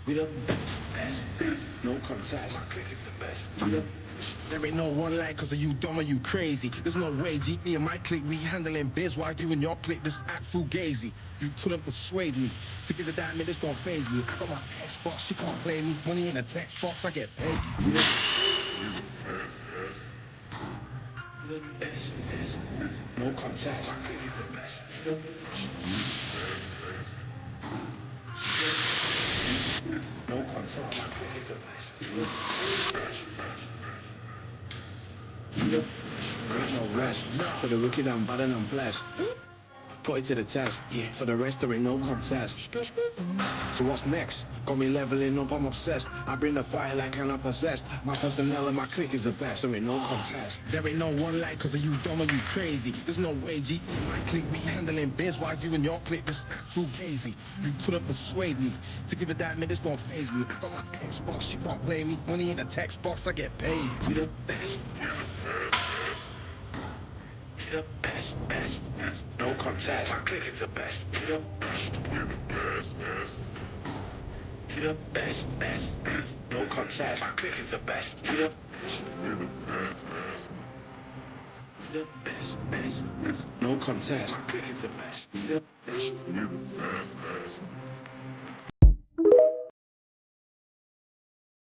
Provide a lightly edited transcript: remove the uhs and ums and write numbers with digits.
We the best, no contest. We the there ain't no one like cause you dumb or you crazy. There's no way, G. Me and my clique, we handling biz while you and your clique just act fugazi. You couldn't persuade me to give a damn this don't phase me. I got my Xbox, she can't play me. Money in a text box, I get paid. We the best, no contest. No contest. Ain't no rest for the wicked and bad and I'm blessed. Put it to the test, yeah. For the rest there ain't no contest. So what's next? Got me leveling up, I'm obsessed. I bring the fire like I'm possessed. My personnel and my clique is the best. There ain't no contest. There ain't no one like cause you dumb or you crazy. There's no way, G. My clique be handling biz while you and your clique just act fugazi. You couldn't persuade me to give a damn this gon' phase me. I got my Xbox, she can't play me. Money in the text box, I get paid. We the best. The best, no contest. My clique is the best. The best, the best, no contest. My clique is the best. The best, no contest. My clique is the best. The best.